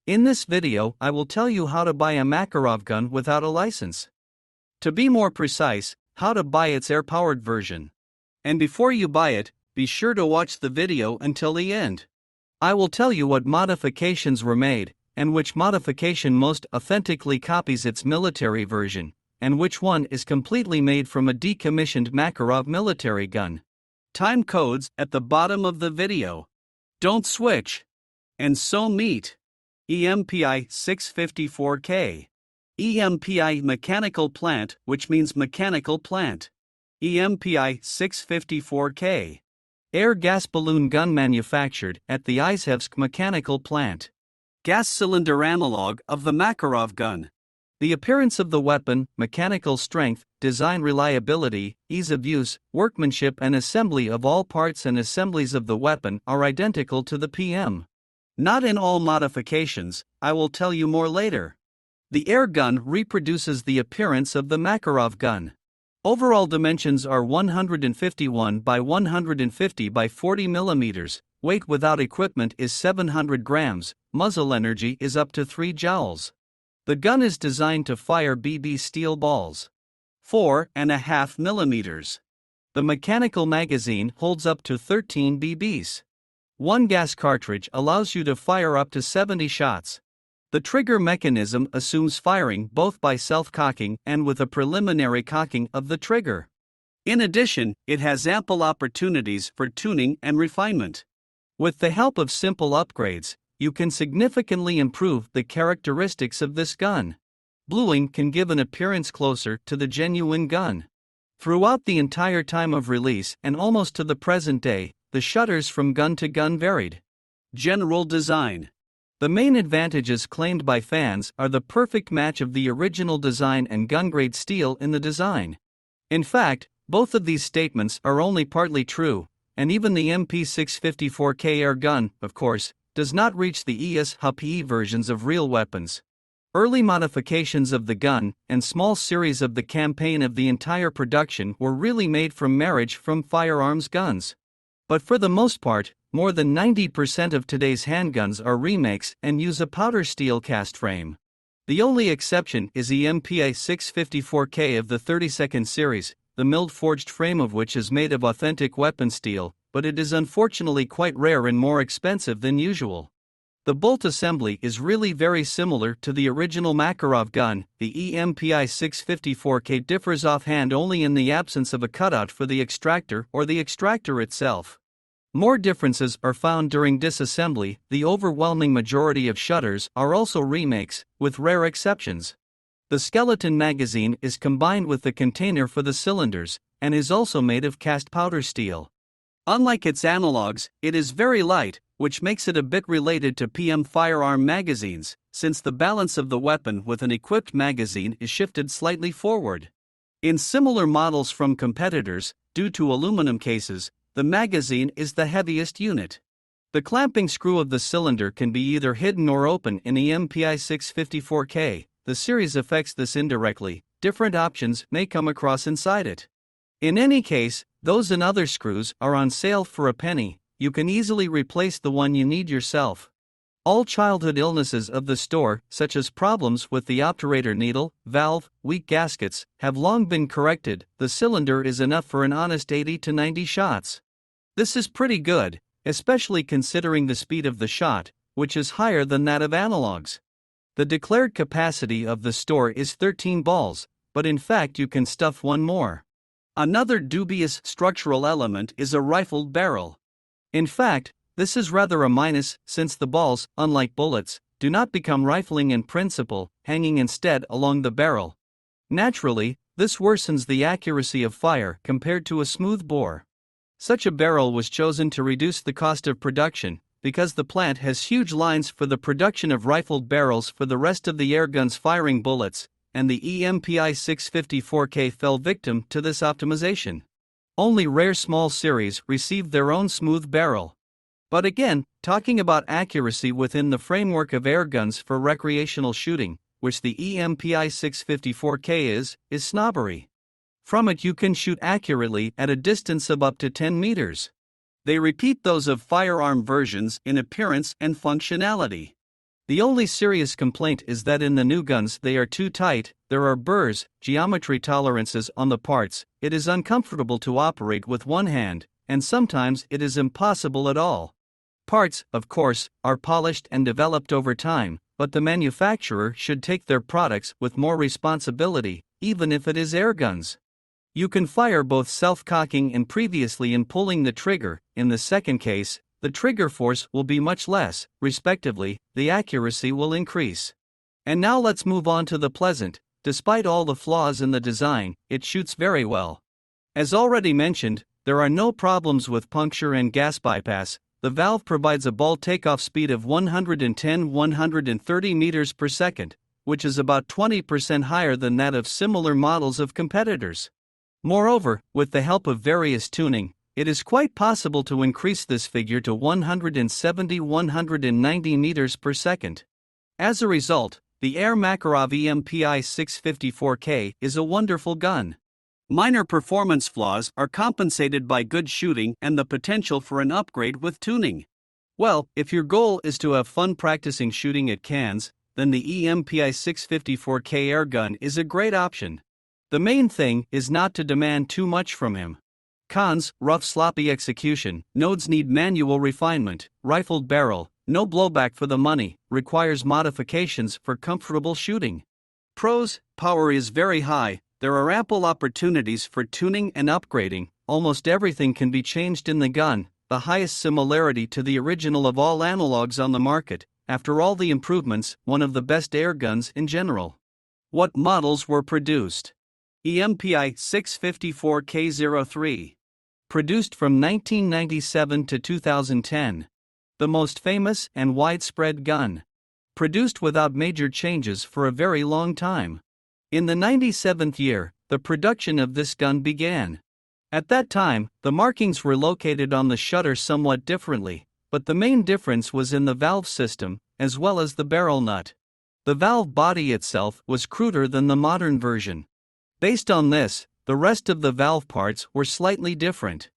In this video, I will tell you how to buy a Makarov gun without a license. To be more precise, how to buy its air-powered version. And before you buy it, be sure to watch the video until the end. I will tell you what modifications were made, and which modification most authentically copies its military version, and which one is completely made from a decommissioned Makarov military gun. Time codes at the bottom of the video. Don't switch. And so meet MP654K. EMPI mechanical plant, which means mechanical plant. EMPI654K. Air gas balloon gun manufactured at the Izhevsk mechanical plant. Gas cylinder analog of the Makarov gun. The appearance of the weapon, mechanical strength, design reliability, ease of use, workmanship and assembly of all parts and assemblies of the weapon are identical to the PM. Not in all modifications, I will tell you more later. The air gun reproduces the appearance of the Makarov gun. Overall dimensions are 151 by 150 by 40 mm, weight without equipment is 700 grams, muzzle energy is up to 3 joules. The gun is designed to fire BB steel balls. 4.5 mm. The mechanical magazine holds up to 13 BBs. One gas cartridge allows you to fire up to 70 shots. The trigger mechanism assumes firing both by self-cocking and with a preliminary cocking of the trigger. In addition, it has ample opportunities for tuning and refinement. With the help of simple upgrades, you can significantly improve the characteristics of this gun. Bluing can give an appearance closer to the genuine gun. Throughout the entire time of release and almost to the present day, the shutters from gun to gun varied. General design. The main advantages claimed by fans are the perfect match of the original design and gun-grade steel in the design. In fact, both of these statements are only partly true, and even the MP654K Air Gun, of course, does not reach the ES-HPE versions of real weapons. Early modifications of the gun and small series of the campaign of the entire production were really made from marriage from firearms guns. But for the most part, more than 90% of today's handguns are remakes and use a powder steel cast frame. The only exception is the MP654K of the 32nd series, the milled forged frame of which is made of authentic weapon steel, but it is unfortunately quite rare and more expensive than usual. The bolt assembly is really very similar to the original Makarov gun. The EMPI654K differs offhand only in the absence of a cutout for the extractor or the extractor itself. More differences are found during disassembly. The overwhelming majority of shutters are also remakes, with rare exceptions. The skeleton magazine is combined with the container for the cylinders, and is also made of cast powder steel. Unlike its analogs, it is very light, which makes it a bit related to PM firearm magazines, since the balance of the weapon with an equipped magazine is shifted slightly forward. In similar models from competitors, due to aluminum cases, the magazine is the heaviest unit. The clamping screw of the cylinder can be either hidden or open in the MP654K. The series affects this indirectly. Different options may come across inside it. In any case, those and other screws are on sale for a penny. You can easily replace the one you need yourself. All childhood illnesses of the store, such as problems with the obturator needle, valve, weak gaskets, have long been corrected. The cylinder is enough for an honest 80 to 90 shots. This is pretty good, especially considering the speed of the shot, which is higher than that of analogs. The declared capacity of the store is 13 balls, but in fact you can stuff one more. Another dubious structural element is a rifled barrel. In fact, this is rather a minus, since the balls, unlike bullets, do not become rifling in principle, hanging instead along the barrel. Naturally, this worsens the accuracy of fire compared to a smooth bore. Such a barrel was chosen to reduce the cost of production, because the plant has huge lines for the production of rifled barrels for the rest of the airguns firing bullets, and the EMPI654K fell victim to this optimization. Only rare small series received their own smooth barrel. But again, talking about accuracy within the framework of airguns for recreational shooting, which the EMPI654K is snobbery. From it you can shoot accurately at a distance of up to 10 meters. They repeat those of firearm versions in appearance and functionality. The only serious complaint is that in the new guns they are too tight, there are burrs, geometry tolerances on the parts, it is uncomfortable to operate with one hand, and sometimes it is impossible at all. Parts, of course, are polished and developed over time, but the manufacturer should take their products with more responsibility, even if it is air guns. You can fire both self-cocking and previously in pulling the trigger. In the second case, the trigger force will be much less, respectively, the accuracy will increase. And now let's move on to the pleasant. Despite all the flaws in the design, it shoots very well. As already mentioned, there are no problems with puncture and gas bypass. The valve provides a ball takeoff speed of 110-130 meters per second, which is about 20% higher than that of similar models of competitors. Moreover, with the help of various tuning, it is quite possible to increase this figure to 170-190 meters per second. As a result, the Air Makarov MP654K is a wonderful gun. Minor performance flaws are compensated by good shooting and the potential for an upgrade with tuning. Well, if your goal is to have fun practicing shooting at cans, then the MP654K Air Gun is a great option. The main thing is not to demand too much from him. Cons: rough sloppy execution, nodes need manual refinement, rifled barrel, no blowback for the money, requires modifications for comfortable shooting. Pros: power is very high, there are ample opportunities for tuning and upgrading, almost everything can be changed in the gun, the highest similarity to the original of all analogs on the market, after all the improvements, one of the best air guns in general. What models were produced? MP654K03. Produced from 1997 to 2010. The most famous and widespread gun. Produced without major changes for a very long time. In the 97th year, the production of this gun began. At that time, the markings were located on the shutter somewhat differently, but the main difference was in the valve system, as well as the barrel nut. The valve body itself was cruder than the modern version. Based on this, the rest of the valve parts were slightly different.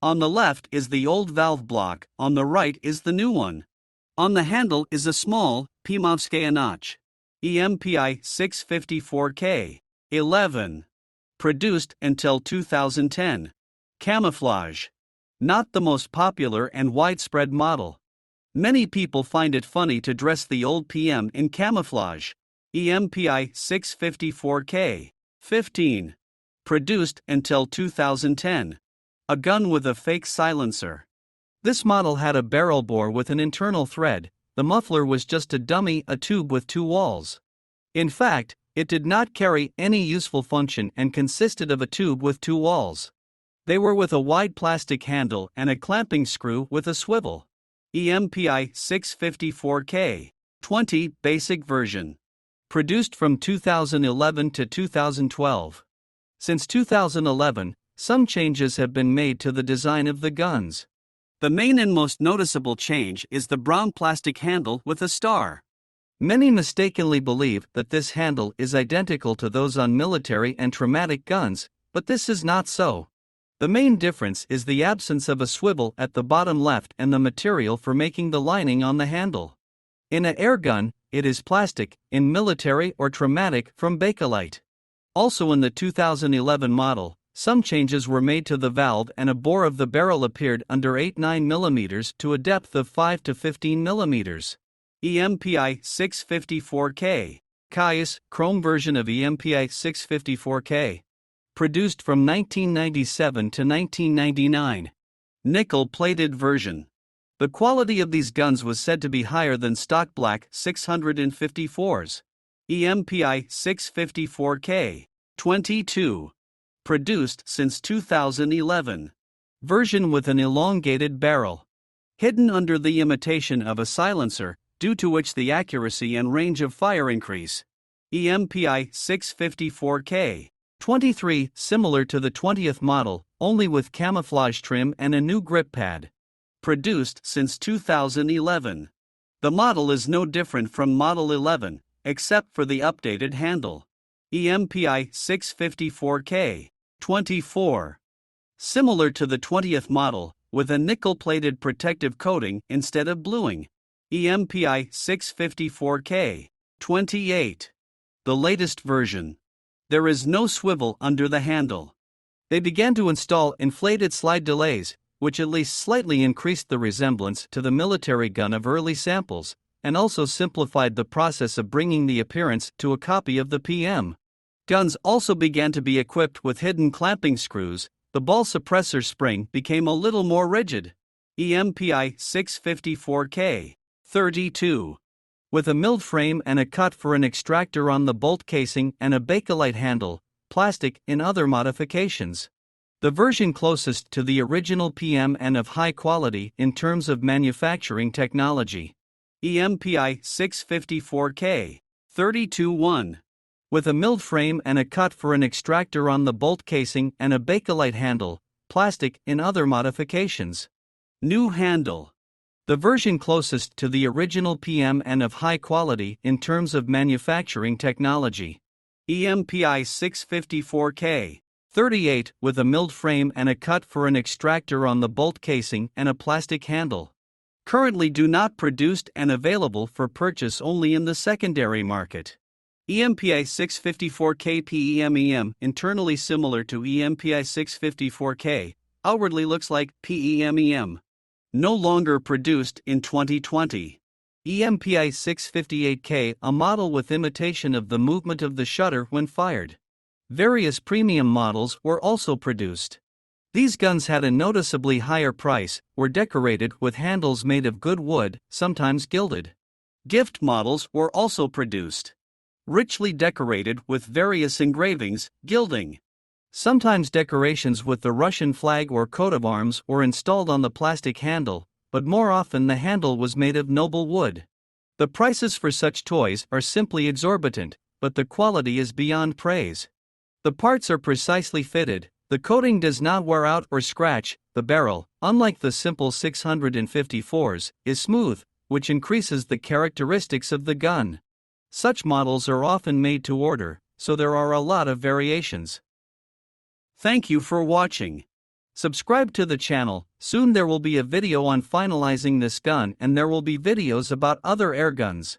On the left is the old valve block, on the right is the new one. On the handle is a small, pneumatic notch. MP654K 11. Produced until 2010. Camouflage. Not the most popular and widespread model. Many people find it funny to dress the old PM in camouflage. MP654K 15. Produced until 2010. A gun with a fake silencer. This model had a barrel bore with an internal thread, the muffler was just a dummy, a tube with two walls. In fact, it did not carry any useful function and consisted of a tube with two walls. They were with a wide plastic handle and a clamping screw with a swivel. MP654K 20 basic version. Produced from 2011 to 2012. Since 2011, some changes have been made to the design of the guns. The main and most noticeable change is the brown plastic handle with a star. Many mistakenly believe that this handle is identical to those on military and pneumatic guns, but this is not so. The main difference is the absence of a swivel at the bottom left and the material for making the lining on the handle. In an air gun, it is plastic, in military or pneumatic from bakelite. Also in the 2011 model, some changes were made to the valve and a bore of the barrel appeared under 8-9 mm to a depth of 5 to 15 mm. MP654K. Caius, chrome version of MP654K. Produced from 1997 to 1999. Nickel-plated version. The quality of these guns was said to be higher than stock black 654s. MP654K 22. Produced since 2011. Version with an elongated barrel. Hidden under the imitation of a silencer, due to which the accuracy and range of fire increase. MP654K 23. Similar to the 20th model, only with camouflage trim and a new grip pad. Produced since 2011. The model is no different from Model 11, except for the updated handle. MP654K 24. Similar to the 20th model, with a nickel-plated protective coating instead of bluing. MP654K 28. The latest version. There is no swivel under the handle. They began to install inflated slide delays, which at least slightly increased the resemblance to the military gun of early samples, and also simplified the process of bringing the appearance to a copy of the PM. Guns also began to be equipped with hidden clamping screws. The ball suppressor spring became a little more rigid. EMPI654K 32. With a milled frame and a cut for an extractor on the bolt casing and a Bakelite handle, plastic in other modifications. The version closest to the original PM and of high quality in terms of manufacturing technology. EMPI654K 32-1. With a milled frame and a cut for an extractor on the bolt casing and a Bakelite handle, plastic in other modifications. New handle. The version closest to the original PM and of high quality in terms of manufacturing technology. EMPI654K 38 with a milled frame and a cut for an extractor on the bolt casing and a plastic handle. Currently do not produced and available for purchase only in the secondary market. EMPI654K PEM internally similar to EMPI654K, outwardly looks like PEM. No longer produced in 2020. EMPI658K, a model with imitation of the movement of the shutter when fired. Various premium models were also produced. These guns had a noticeably higher price, were decorated with handles made of good wood, sometimes gilded. Gift models were also produced. Richly decorated with various engravings, gilding. Sometimes decorations with the Russian flag or coat of arms were installed on the plastic handle, but more often the handle was made of noble wood. The prices for such toys are simply exorbitant, but the quality is beyond praise. The parts are precisely fitted, the coating does not wear out or scratch, the barrel, unlike the simple 654s, is smooth, which increases the characteristics of the gun. Such models are often made to order, so there are a lot of variations. Thank you for watching. Subscribe to the channel. Soon there will be a video on finalizing this gun and there will be videos about other air guns.